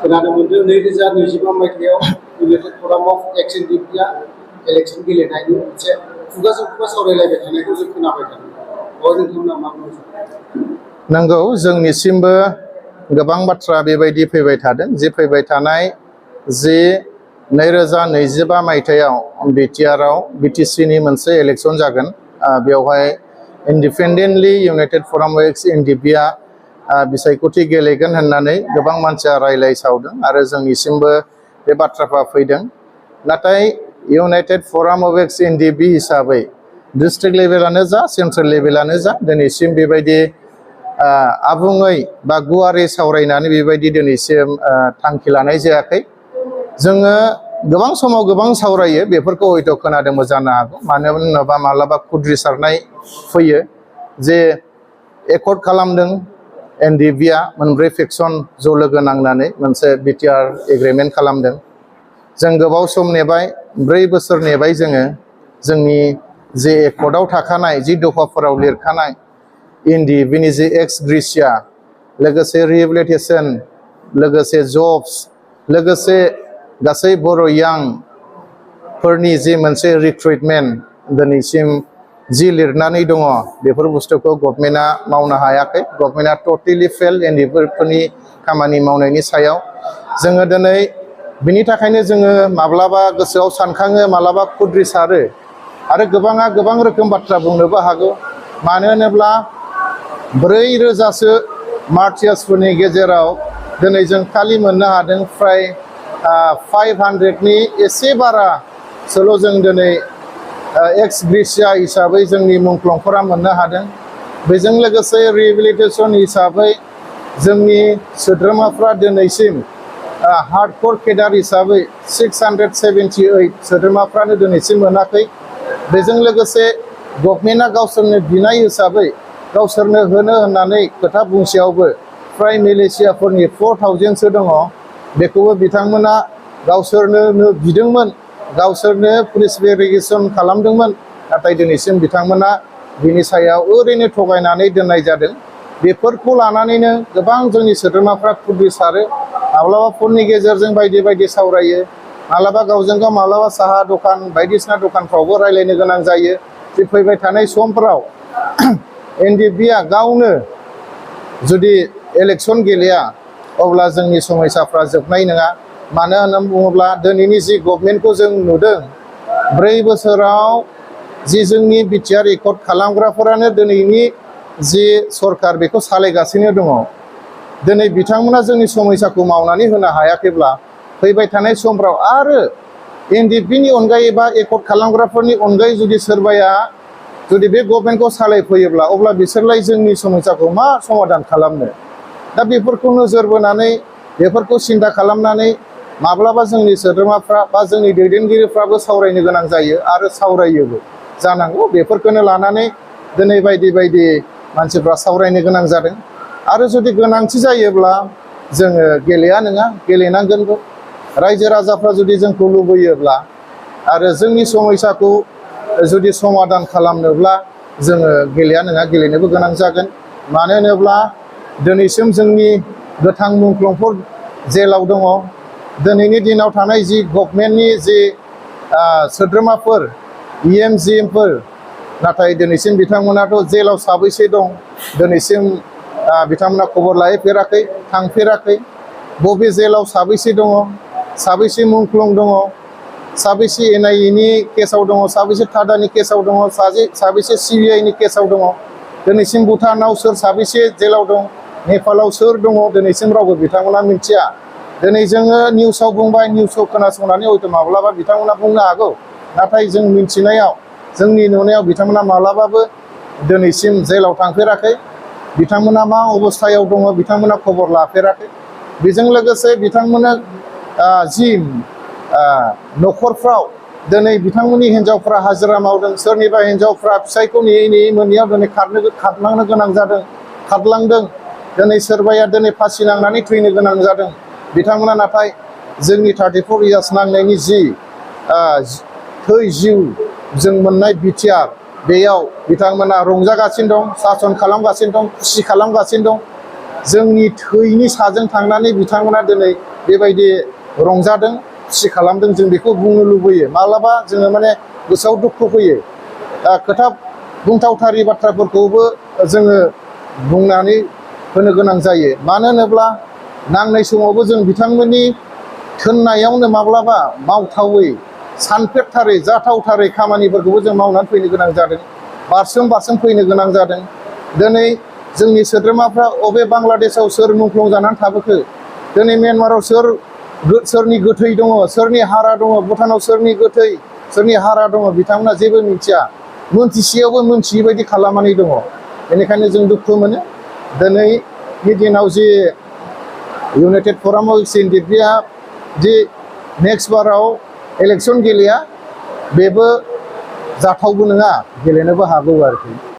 खोनानो मोनदों 2025 मायथाइयाव इउनाइटेड फराम अफ एक्स एनडिएफबिआ इलेक्सन गेलेनायनि मोनसे खुगाजों खुगा सावरायलायबाय थानायखौ जों खोनाबाय थादों। नोंथांमोना मा बुंनो सानो? नंगौ, जोंनिसिमबो गोबां बाथ्रा बेबायदि फैबाय थादों जे फैबाय थानाय जे 2025 मायथाइयाव बिटिसिनि मोनसे इलेक्सन जागोन। बेवहाय इन्डिपेन्डेन्टलि इउनाइटेड फराम अफ एक्स एनडिएफबिआ बिसायख'थि गेलेगोन होननानै गोबां मानसिया रायलायसावदों आरो जोंनिसिमबो बे बाथ्राफ्रा फैदों। नाथाय इउनाइटेड फराम अफ एक्स एनडिएफबि हिसाबै डिस्ट्रिक्ट लेभेलानो जा सेन्ट्रेल लेभेलानो जा दिनैसिम बेबायदि आबुङै बा गुवारै सावरायनानै बेबायदि दिनैसिम थांखि लानाय जायाखै। जोङो गोबां समाव गोबां सावरायो, बेफोरखौ हयथ' खोनादोंबो जानो हागौ। मानो होनोबा माब्लाबा खुद्रिसारनाय फैयो जे एकर्ड खालामदों एनडिएफबिआ मोनब्रै फेक्सन ज' लोगो नांनानै मोनसे बिटिआर एग्रिमेन्ट खालामदों। जों गोबाव सम नेबाय, 4 बोसोर नेबाय जोङो। जोंनि जे एकर्डआव थाखानाय जि दफाफोराव लिरखानाय एनडिएफबिनि जे एक्स ग्रेसिया, लोगोसे रिहेबिलिटेसन, लोगोसे जब्स, लोगोसे गासै बर' यांफोरनि जे मोनसे रिक्रुइटमेन्ट दिनैसिम जि लिरनानै दङ, बेफोर बुस्थुखौ गभर्नमेन्टआ मावनो हायाखै। गभर्नमेन्टआ टटेलि फेल एनडिएफबिफोरनि खामानि मावनायनि सायाव। जोङो दिनै बिनि थाखायनो जोङो माब्लाबा गोसोआव सानखाङो, माब्लाबा खुद्रिसारो आरो गोबाङा गोबां रोखोम बाथ्रा बुंनोबो हागौ। मानो होनोब्ला 4,000सो मार्टियार्सफोरनि गेजेराव दिनै जों खालि मोननो हादों फ्राय 500नि एसे बारासोल' जों दिनै एक्स ग्रेसिया हिसाबै जोंनि मुंख्लंफोरा मोननो हादों। बेजों लोगोसे रिहेबिलिटेसन हिसाबै जोंनि सोद्रोमाफ्रा दिनैसिम हार्डकोर केडार हिसाबै 678 सोद्रोमाफ्रानो दिनैसिम मोनाखै। बेजों लोगोसे गभर्नमेन्टआ गावसोरनो बिनाय हिसाबै गावसोरनो होनो होननानै खोथा बुंसेयावबो फ्राय मिलिशियाफोरनि 4000सो दङ। बेखौबो बिथांमोना गावसोरनो बिदोंमोन, गावसोरनो पुलिस भेरिफिकेसन खालामदोंमोन, नाथाय दिनैसिम बिथांमोना बिनि सायाव ओरैनो थगायनानै दोननाय जादों। बेफोरखौ लानानैनो गोबां जोंनि सोद्रोमाफ्रा खुद्रिसारो। माब्लाबा फननि गेजेरजों बायदि बायदि सावरायो, माब्लाबा गावजों गाव, माब्लाबा साहा दखान बायदिसिना दखानफ्रावबो रायलायनो गोनां जायो जे फैबाय थानाय समफ्राव एनडिएफबिआ गावनो जुदि इलेक्सन गेलेया अब्ला जोंनि समयसाफ्रा जोबनाय नङा। मानो होननानै बुङोब्ला दिनैनि जि गभर्नमेन्टखौ जों नुदों, 4 बोसोराव जि जोंनि बिटिआर एकर्ड खालामग्राफोरानो दिनैनि जि सरकार बेखौ सालायगासिनो दङ। दिनै बिथांमोना जोंनि समयसाखौ मावनानै होनो हायाखैब्ला फैबाय थानाय समफ्राव आरो एनडिएफबिनि अनगायै बा एकर्ड खालामग्राफोरनि अनगायै जुदि सोरबाया जुदि बे गभर्नमेन्टखौ सालायफैयोब्ला अब्ला बिसोरलाय जोंनि समयसाखौ मा समाधान खालामनो? दा बेफोरखौ नोजोर बोनानै, बेफोरखौ सिन्था खालामनानै माब्लाबा जोंनि सोद्रोमाफ्रा बा जोंनि दैदेनगिरिफ्राबो सावरायनो गोनां जायो आरो सावरायोबो जानांगौ। बेफोरखौनो लानानै दिनै बायदि बायदि मानसिफ्रा सावरायनो गोनां जादों। आरो जुदि गोनांथि जायोब्ला जोङो गेलेया नङा, गेलेनांगोनबो। रायजो राजाफ्रा जुदि जोंखौ लुबैयोब्ला आरो जोंनि समयसाखौ जुदि समाधान खालामनोब्ला जोङो गेलेया नङा, गेलेनोबो गोनां जागोन। मानो होनोब्ला दिनैसिम जोंनि गोथां मुंख्लंफोर जेलाव दङ। दिनैनि दिनाव थानाय जि गभर्नमेन्टनि जि सोद्रोमाफोर EMGMफोर, नाथाय दिनैसिम बिथांमोनाथ' जेलाव साबैसे दं दिनैसिम बिथांमोना खबर लाहैफेराखै, थांफेराखै। बबे जेलाव साबैसे दङ, साबैसे मुंख्लं दङ, साबैसे NIA केसाव दङ, साबैसे थादानि केसाव दङ, साबैसे CBIनि केसाव दङ, दिनैसिम भुटानाव सोर साबैसे जेलाव दं, नेपालाव सोर दङ, दिनैसिम रावबो बिथांमोना मिथिया। दिनै जोङो निउसाव बुंबाय, निउसखौ खोनासंनानै हयथ' माब्लाबा बिथांमोना बुंनो हागौ, नाथाय जों मिथिनायाव, जोंनि नुनायाव बिथांमोना माब्लाबाबो दिनैसिम जेलाव थांफेराखै। बिथांमोना मा अबस्थायाव दङ बिथांमोना खबर लाफेराखै। बेजों लोगोसे बिथांमोना जि न'खरफ्राव दिनै बिथांमोननि हिन्जावफ्रा हाजिरा मावदों, सोरनिबा हिन्जावफ्रा फिसायखौ नेयै नेयै मोनैयाव दिनै खारलांनो गोनां जादों, खारलांदों। दिनै सोरबाया दिनै फासि नांनानै थैनो गोनां जादों। बिथांमोना नाथाय जोंनि 34 इयार्स नांनायनि जि जिउ जों मोननाय बिटिआर, बेयाव बिथांमोना रंजागासिनो दं, सासन खालामगासिनो दं, खुसि खालामगासिनो दं। जोंनि थैनि साजों थांनानै बिथांमोना दिनै बेबायदि रंजादों, खुसि खालामदों, जों बेखौ बुंनो लुबैयो। माब्लाबा जोङो माने गोसोआव दुखु फैयो। खोथा बुंथावथारि बाथ्राफोरखौबो जोङो बुंनानै होनो गोनां जायो। मानो होनोब्ला नांनाय समावबो जों बिथांमोननि थोननायावनो माब्लाबा मावथावै, सानफेरथारै, जाथावथारै खामानिफोरखौबो जों मावनानै फैनो गोनां जादों। बारसोम बारसोम फैनो गोनां जादों। दिनै जोंनि सोद्रोमाफ्रा अबे बांलादेशआव सोर मुंख्लं जानानै थाबोखो, दिनै म्यानमाराव सोरनि गोथै दङ, सोरनि हारा दङ, भुटानाव सोरनि गोथै, सोरनि हारा दङ, बिथांमोना जेबो मिथिया। मोनथिसेयावबो मोनथियै बायदि खालामनानै दङ। बेनिखायनो जों दुखु मोनो। दिनैनि दिनाव जि United फराम of NDFB G next बाराव इलेक्सन गेलेया, बेबो जाथावबो नङा, गेलेनोबो हागौ आरोखि।